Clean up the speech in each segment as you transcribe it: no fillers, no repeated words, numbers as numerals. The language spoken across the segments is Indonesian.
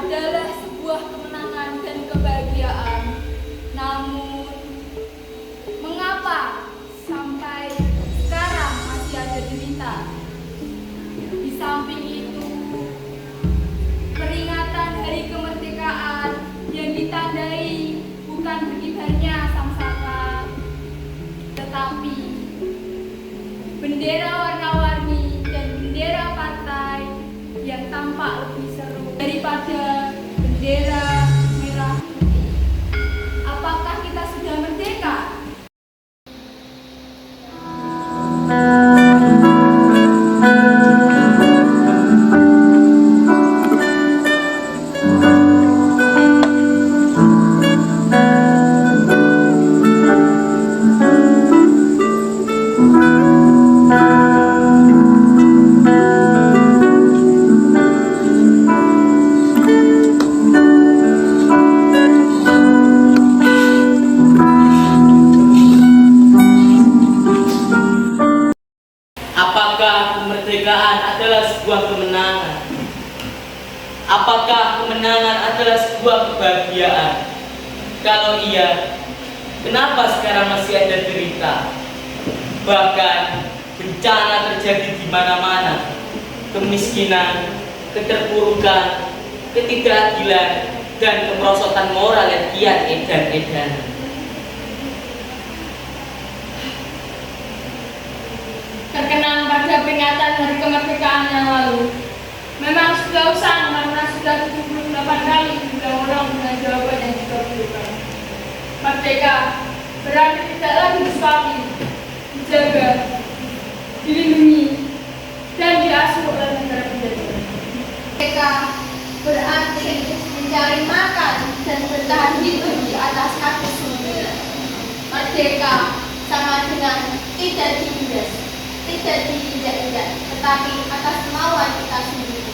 adalah sebuah kemenangan dan kebahagiaan. Namun, mengapa sampai sekarang masih ada derita? Di samping itu, peringatan Hari Kemerdekaan yang ditandai bukan berkibarnya sangsaka, tetapi bendera warna-warni dan bendera partai yang tampak lebih seru daripada bendera merah putih. Apakah kita sudah merdeka? Apakah kemerdekaan adalah sebuah kemenangan? Apakah kemenangan adalah sebuah kebahagiaan? Kalau iya, kenapa sekarang masih ada derita? Bahkan bencana terjadi di mana-mana. Kemiskinan, keterpurukan, ketidakadilan, dan kemerosotan moral yang kian edan-edan. Terkenang pada peringatan Hari Kemerdekaan yang lalu. Memang sudah usang karena sudah 78 kali diulang-ulang dengan jawaban yang dikabulkan. Merdeka berarti tidak lagi disuapi, dijaga, dilindungi, dan diasuh oleh negara penjajah. Merdeka berarti mencari makan dan bertahan hidup di atas kaki sendiri. Merdeka sama dengan tidak diindas, tidak diinjak-injak, tetapi atas kemauan kita sendiri.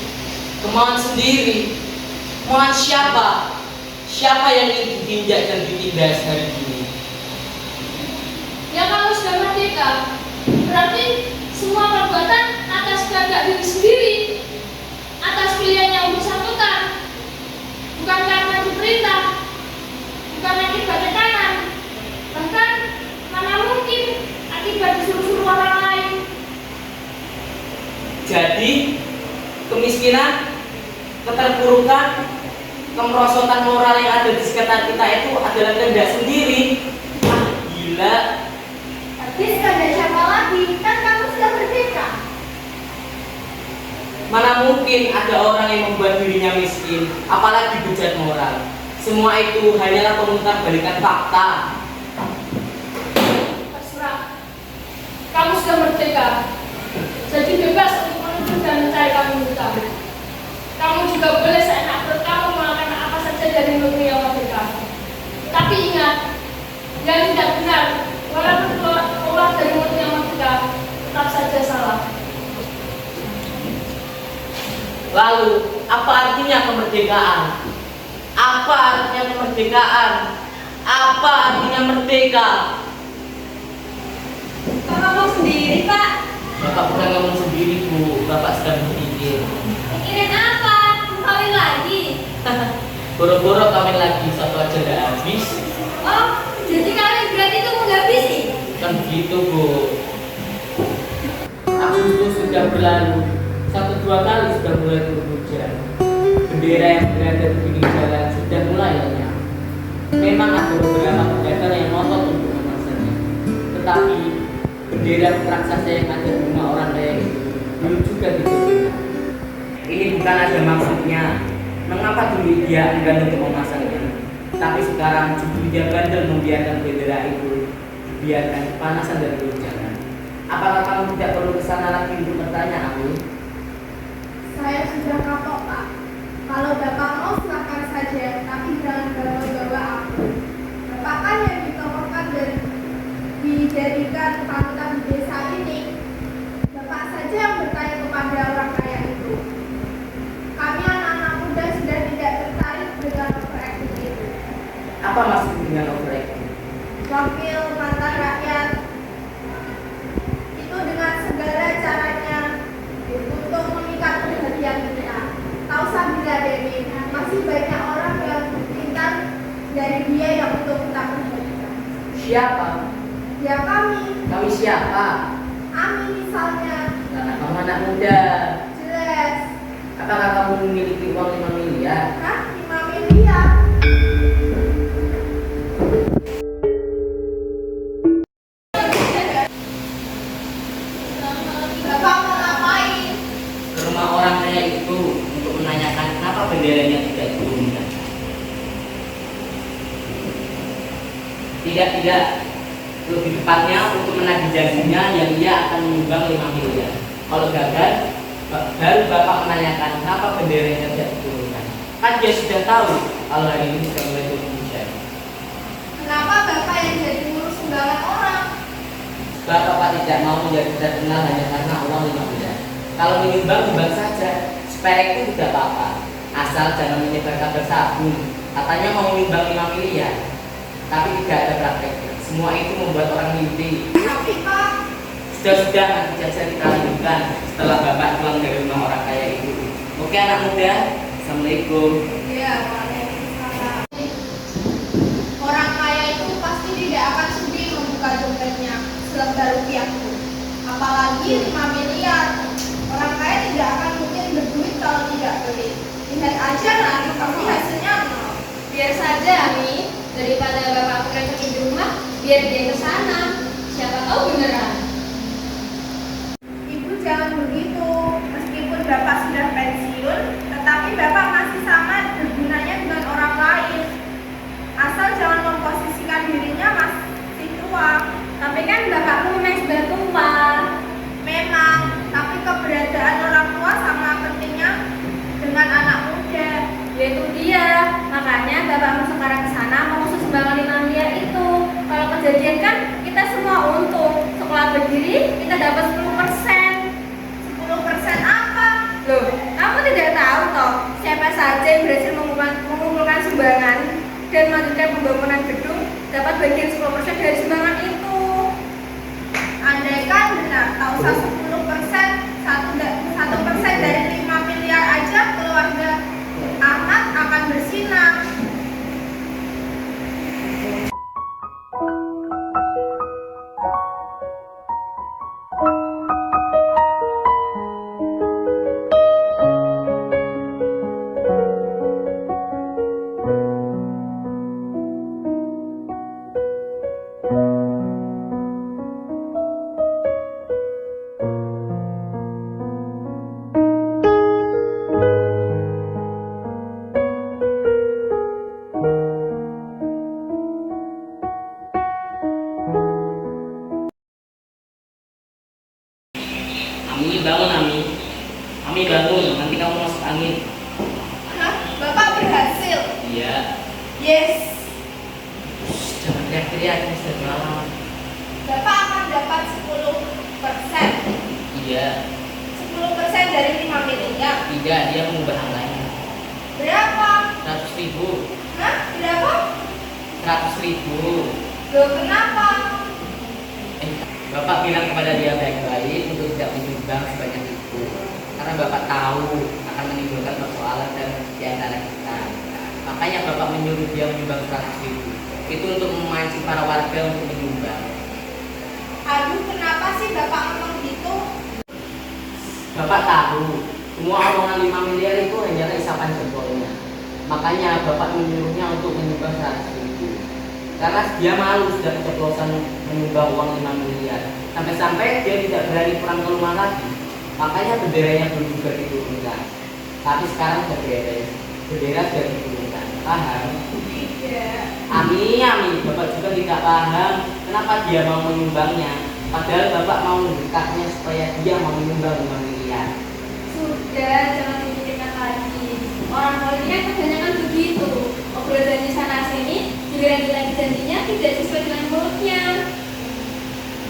Kemauan sendiri? Kemauan siapa? Siapa yang ingin ditinjak dan ditindas hari ini? Ya kalau sudah merdeka, berarti semua perbuatan atas kehendak diri sendiri, atas pilihan yang bersangkutan, bukan karena diperintah, bukan akibat tekanan, bahkan mana mungkin akibat disuruh-suruh orang lain. Jadi, kemiskinan, keterpurukan, kemerosotan moral yang ada di sekitar kita itu adalah kehendak sendiri. Ah, gila. Tapi kehendak siapa lagi? Kan kamu sudah merdeka. Mana mungkin ada orang yang membuat dirinya miskin, apalagi bejat moral. Semua itu hanyalah pemutar balikan fakta. Terserah, kamu sudah merdeka, jadi bebas untuk menuju dan mencari kamu buta. Kamu juga boleh seenak perut kamu melakukan apa saja dari negeri yang merdeka. Tapi ingat, yang tidak benar, walaupun keluar dari negeri yang merdeka, tetap saja salah. Lalu, apa artinya kemerdekaan? Apa artinya kemerdekaan? Apa artinya merdeka? Bapak mau sendiri, Pak? Bapak bukan ngomong sendiri, Bu. Bapak sedang berpikir. Mikirin apa? Kawin lagi? Boro-boro kawin lagi, satu aja udah habis. Oh, jadi kalian berarti itu mau habisi? Kan begitu, Bu. Agustus sudah berlalu. 1-2 kali sudah mulai turun hujan. Bendera yang berada di pinggir jalan sudah mulai lenyap. Memang ada beberapa pedagang yang ngotot untuk memasangnya. Tetapi bendera raksasa yang ada di rumah orang kaya itu belum juga diterima. Ini bukan ada maksudnya. Mengapa dulu dia enggan untuk memasangnya? Tapi sekarang justru dia bandel membiarkan bendera itu dibiarkan kepanasan dan kehujanan. Apakah kamu tidak perlu ke sana lagi untuk bertanya, aku? Saya sudah kapok, Pak. Kalau Bapak mau silakan saja, tapi jangan bawa-bawa aku. Bapak kan yang ditokohkan dan dijadikan panutan di desa ini. Bapak saja yang bertanya kepada orang kaya itu. Kami anak-anak muda sudah tidak tertarik dengan overacting itu. Apa maksud dengan overacting? Wakil mantan rakyat itu dengan segala caranya untuk memikat perhatian kita. Tahu Sabila Dewi masih Siapa? Ya kami. Kami siapa? Ami misalnya. Karena kamu anak muda. Jelas. Apakah kamu memiliki uang 5 miliar? Hah? 5 miliar? Bapak mau ngapain? Ke rumah orang kaya itu untuk menanyakan kenapa benderanya tidak diturunkan. Tidak. Lebih tepatnya untuk menagih janjinya yang ia akan menyumbang 5 miliar. Kalau gagal, baru Bapak menanyakan kenapa benderanya tidak diturunkan. Kan dia sudah tahu kalau hari ini sudah mulai turun hujan. Kenapa Bapak yang jadi ngurus sumbangan orang? Sebab Bapak tidak mau menjadi terkenal hanya karena uang 5 miliar. Kalau menyumbang saja, sepele itu tidak apa-apa. Asal jangan menyebar kabar sabun. Katanya mau menyumbang 5 miliar, tapi tidak ada prakteknya. Semua itu membuat orang mimpi. Tapi Pak, Sudah nanti saja kita lanjutkan setelah Bapak pulang dari rumah orang kaya itu. Oke anak muda, Assalamualaikum. ya Waalaikumsalam. Orang kaya itu pasti tidak akan sudi membuka dompetnya selembar rupiah pun. Apalagi 5 miliar. Orang kaya tidak akan mungkin berduit kalau tidak beli. Lihat aja nanti pasti hasilnya nol. Biar saja, Mi. Daripada bapak kerepotin di rumah, biar dia ke sana. Siapa tahu beneran. Ibu jangan begitu. Meskipun Bapak sudah pensiun, tetapi Bapak masih sama bergunanya dengan orang lain. Asal jangan memposisikan dirinya masih tua. Tapi kan bapakmu memang sudah tua. Memang, tapi keberadaan orang tua sama pentingnya dengan anak muda. Yaitu dia. Makanya bapakmu sekarang ke sana mau ngurus sumbangan 5 miliar itu. Kalau kejadian kan kita semua untung. Sekolah berdiri kita dapat 10%. 10% apa? Loh, kamu tidak tahu toh siapa saja yang berhasil mengumpulkan sumbangan dan melanjutkan pembangunan gedung dapat bagian 10% dari sumbangan itu. Andaikan benar, tak usah 10%, 1% dari 5 miliar aja keluarga Ahmad akan bersinar. Ami bangun Ami. Ami bangun, nanti kamu masuk angin. Hah? Bapak berhasil? Iya. Yes. Jangan teriak-teriak, ini sudah malam. Bapak akan dapat 10%. Iya. 10% dari 5 miliar. Tidak, dia mengubah angkanya. Berapa? 100.000. Hah? Berapa? 100.000. Loh, kenapa? Bapak bilang kepada dia baik-baik untuk tidak menyumbang sebanyak itu. Karena Bapak tahu akan menimbulkan persoalan dan di antara kita. Makanya Bapak menyuruh dia menyumbang 100.000. Itu untuk memancing para warga untuk menyumbang. Aduh, kenapa sih Bapak ngomong gitu? Bapak tahu semua omongan 5 miliar itu hanyalah isapan jempolnya. Makanya Bapak menyuruhnya untuk menyumbang 100.000. Karena dia malu sudah keceplosan menyumbang uang 5 miliar. Sampai-sampai dia tidak berani pulang ke rumah lagi. Makanya benderanya belum juga diturunkan. Tapi sekarang sudah beres. Bendera sudah diturunkan. Paham? Tidak. Ami, Bapak juga tidak paham kenapa dia mau menyumbangnya. Padahal Bapak mau mendekatnya supaya dia mau menyumbang 5 miliar. Sudah, jangan dipikirkan lagi. Orang politik kan kebanyakan begitu. Obrolan janji sana sini, giliran lagi janjinya tidak sesuai dengan mulutnya.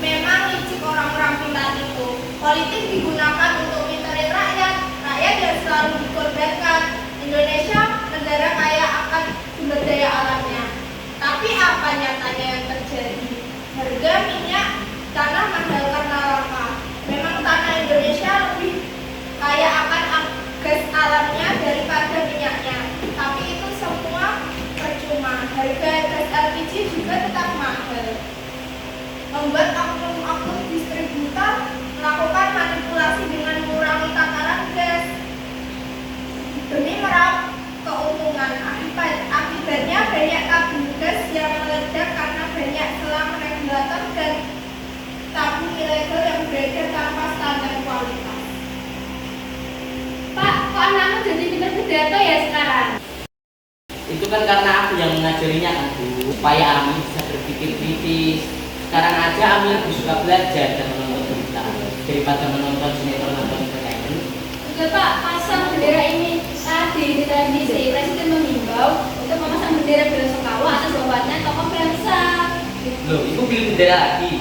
Memang licik orang-orang pintar itu. Politik digunakan untuk minterin rakyat. Rakyat yang selalu dikorbankan. Indonesia negara kaya akan sumber daya alamnya. Tapi apa nyatanya yang terjadi? Harga minyak tanah mahal karena langka. Memang tanah Indonesia lebih kaya akan gas alamnya daripada minyaknya. Tapi itu semua percuma. Harga gas LPG juga tetap mahal. membuat oknum-oknum distributor melakukan manipulasi dengan mengurangi takaran gas demi meraup keuntungan. Akibatnya banyak tabung gas yang meledak karena banyak selang regulator dan tabung ilegal yang beredar tanpa standar kualitas. Pak, kok anakmu jadi pintar pidato ya sekarang? Itu kan karena aku yang mengajarinya kan Bu, supaya Ami bisa berpikir kritis. Sekarang aja Ami lebih suka belajar dan menonton berita daripada menonton sinetron atau entertainment. Udah Pak, pasang bendera ini tadi di televisi. Presiden menghimbau untuk memasang bendera bela sungkawa atas wafatnya tokoh bangsa. Loh, itu pilih bendera lagi.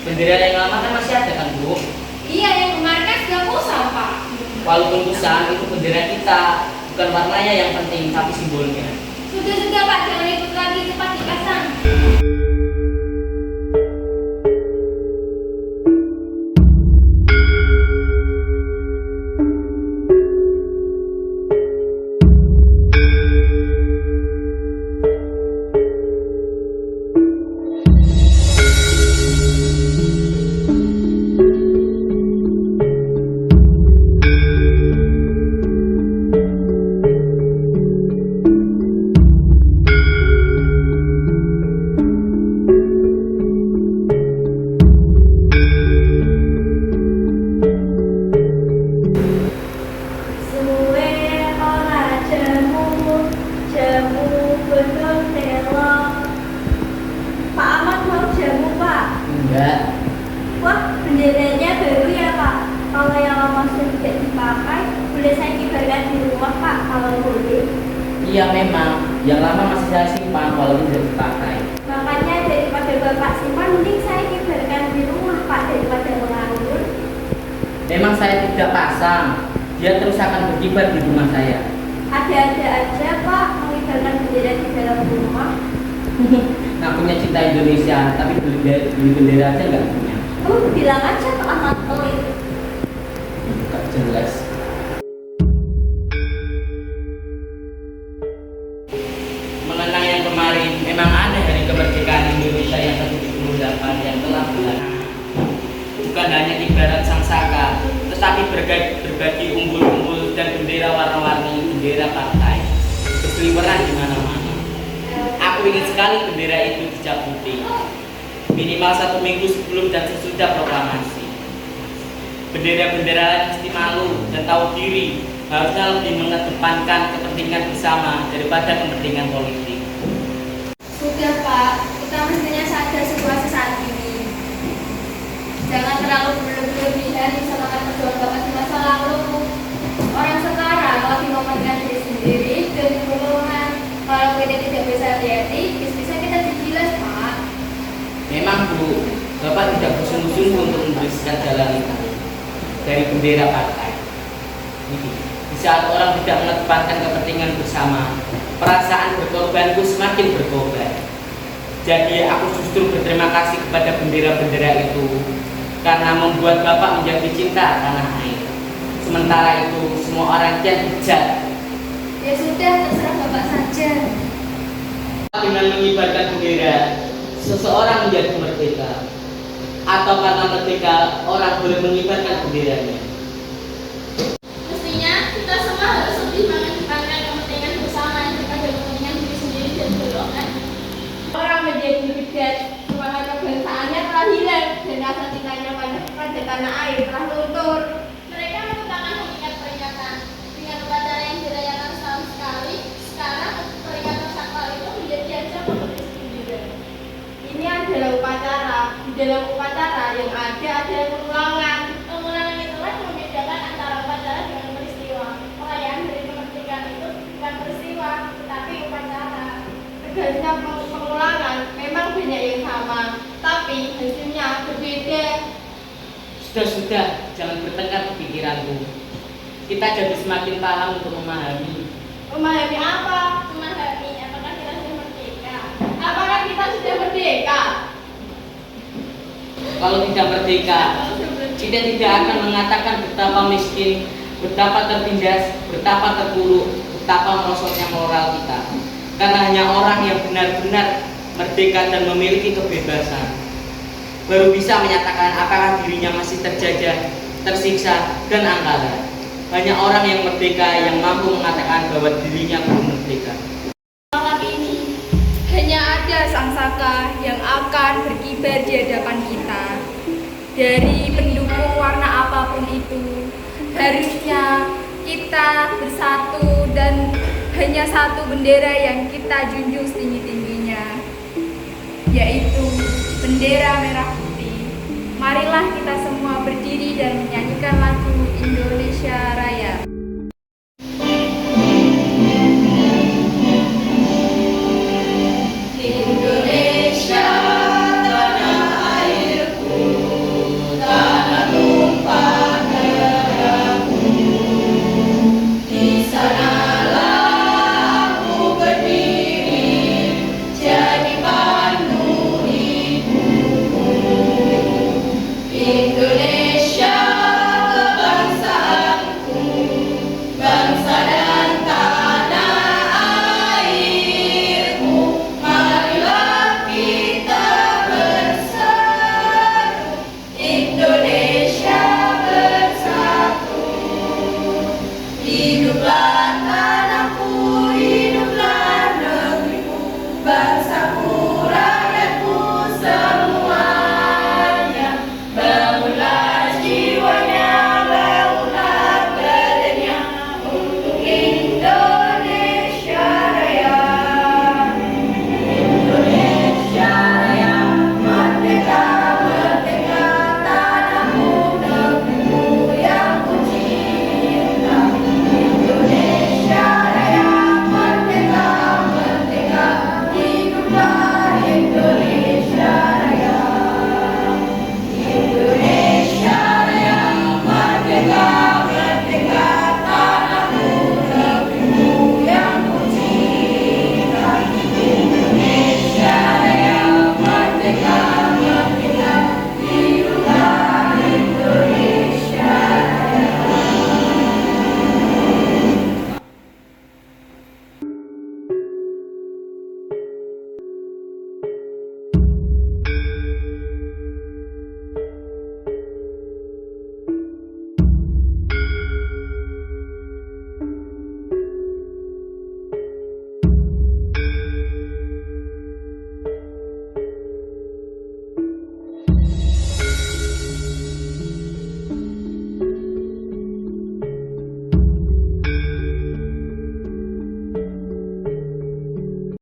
Bendera yang lama kan masih ada kan Bu? Iya, yang kemarin kan sudah kusam Pak. Walaupun kusam, itu bendera kita. Bukan warnanya yang penting, tapi simbolnya. Sudah Pak, jangan ikut lagi, cepat dipasang. Suwe ora jemu gunung telo. Pak Ahmad mau jamu Pak. Enggak. Wah, benderanya baru ya Pak. Kalau yang lama sudah tidak dipakai, boleh saya kibarkan di rumah Pak kalau boleh. Iya memang, yang lama masih saya simpan walaupun tidak dipakai. Makanya daripada Bapak simpan, mending saya kibarkan di rumah Pak daripada menganggur. Memang saya tidak pasang, dia terus akan berkibar di rumah saya. Ada-ada aja Pak mengibarkan bendera di dalam rumah. Nah punya cinta Indonesia, tapi beli bendera aja nggak punya. Bilang aja ke anak pelit. Nggak jelas. Mengenang yang kemarin, memang ada hari kemerdekaan Indonesia yang ke-78 yang telah berakhir. Bukan hanya ibarat sang saka, tetapi berbagi umbul-umbul dan bendera warna-warni bendera partai berseliweran di mana-mana. Aku ingin sekali bendera itu dicabuti, minimal 1 minggu sebelum dan sesudah proklamasi. Bendera-bendera lain mesti malu dan tahu diri, harusnya lebih mengedepankan kepentingan bersama daripada kepentingan politik. Sudah Pak, kita mestinya sadar situasi saat ini. Jangan terlalu berlebihan semangat perjuangan Bapak di masa lalu. Orang sekarang lagi mementingkan diri sendiri dan berkeluhan. Kalau kita tidak bisa hati-hati, bisa kita digilas Pak. Memang Bu, Bapak tidak bersungguh-sungguh untuk membersihkan jalan itu dari bendera partai. Di saat orang tidak mengedepankan kepentingan bersama, perasaan berkorbanku semakin berkorban. Jadi aku justru berterima kasih kepada bendera-bendera itu karena membuat Bapak menjadi cinta tanah air. Sementara itu semua orang kian bejat. Ya sudah, terserah Bapak saja. Dengan mengibarkan bendera, seseorang menjadi merdeka. Atau karena merdeka, orang boleh mengibarkan benderanya. Mestinya kita semua harus lebih mengedepankan kepentingan bersama daripada kepentingan diri sendiri dan golongan. Orang menjadi beda, semangat kebangsaannya telah hilang dan rasa cintanya pada tanah air telah luntur. Mereka merupakan mengingat peringatan dengan upacara yang dirayakan setahun sekali. Sekarang peringatan sakral itu menjadi ajang kompetisi bendera. Ini adalah upacara. Di dalam upacara yang ada adalah pengulangan. Pengulangan itulah yang membedakan antara upacara dengan peristiwa. Perayaan dari kemerdekaan itu bukan peristiwa, tetapi upacara. Tegasnya pengulangan memang banyak yang sama, tapi hasilnya berbeda. Sudah, jangan bertengkar pikiranku. Kita jadi semakin paham untuk memahami. Memahami apa? Memahami apakah kita sudah merdeka? Apakah kita sudah merdeka? Kalau tidak merdeka, kita tidak akan mengatakan betapa miskin, betapa tertindas, betapa terpuruk, betapa merosotnya moral kita. Karena hanya orang yang benar-benar merdeka dan memiliki kebebasan baru bisa menyatakan apakah dirinya masih terjajah, tersiksa, dan angkara. Hanya orang yang merdeka yang mampu mengatakan bahwa dirinya belum merdeka. Malam ini hanya ada sang saka yang akan berkibar di hadapan kita. Dari pendukung warna apapun itu, harusnya kita bersatu dan hanya satu bendera yang kita junjung setinggi-tingginya, yaitu bendera merah putih. Marilah kita semua berdiri dan menyanyikan lagu Indonesia Raya.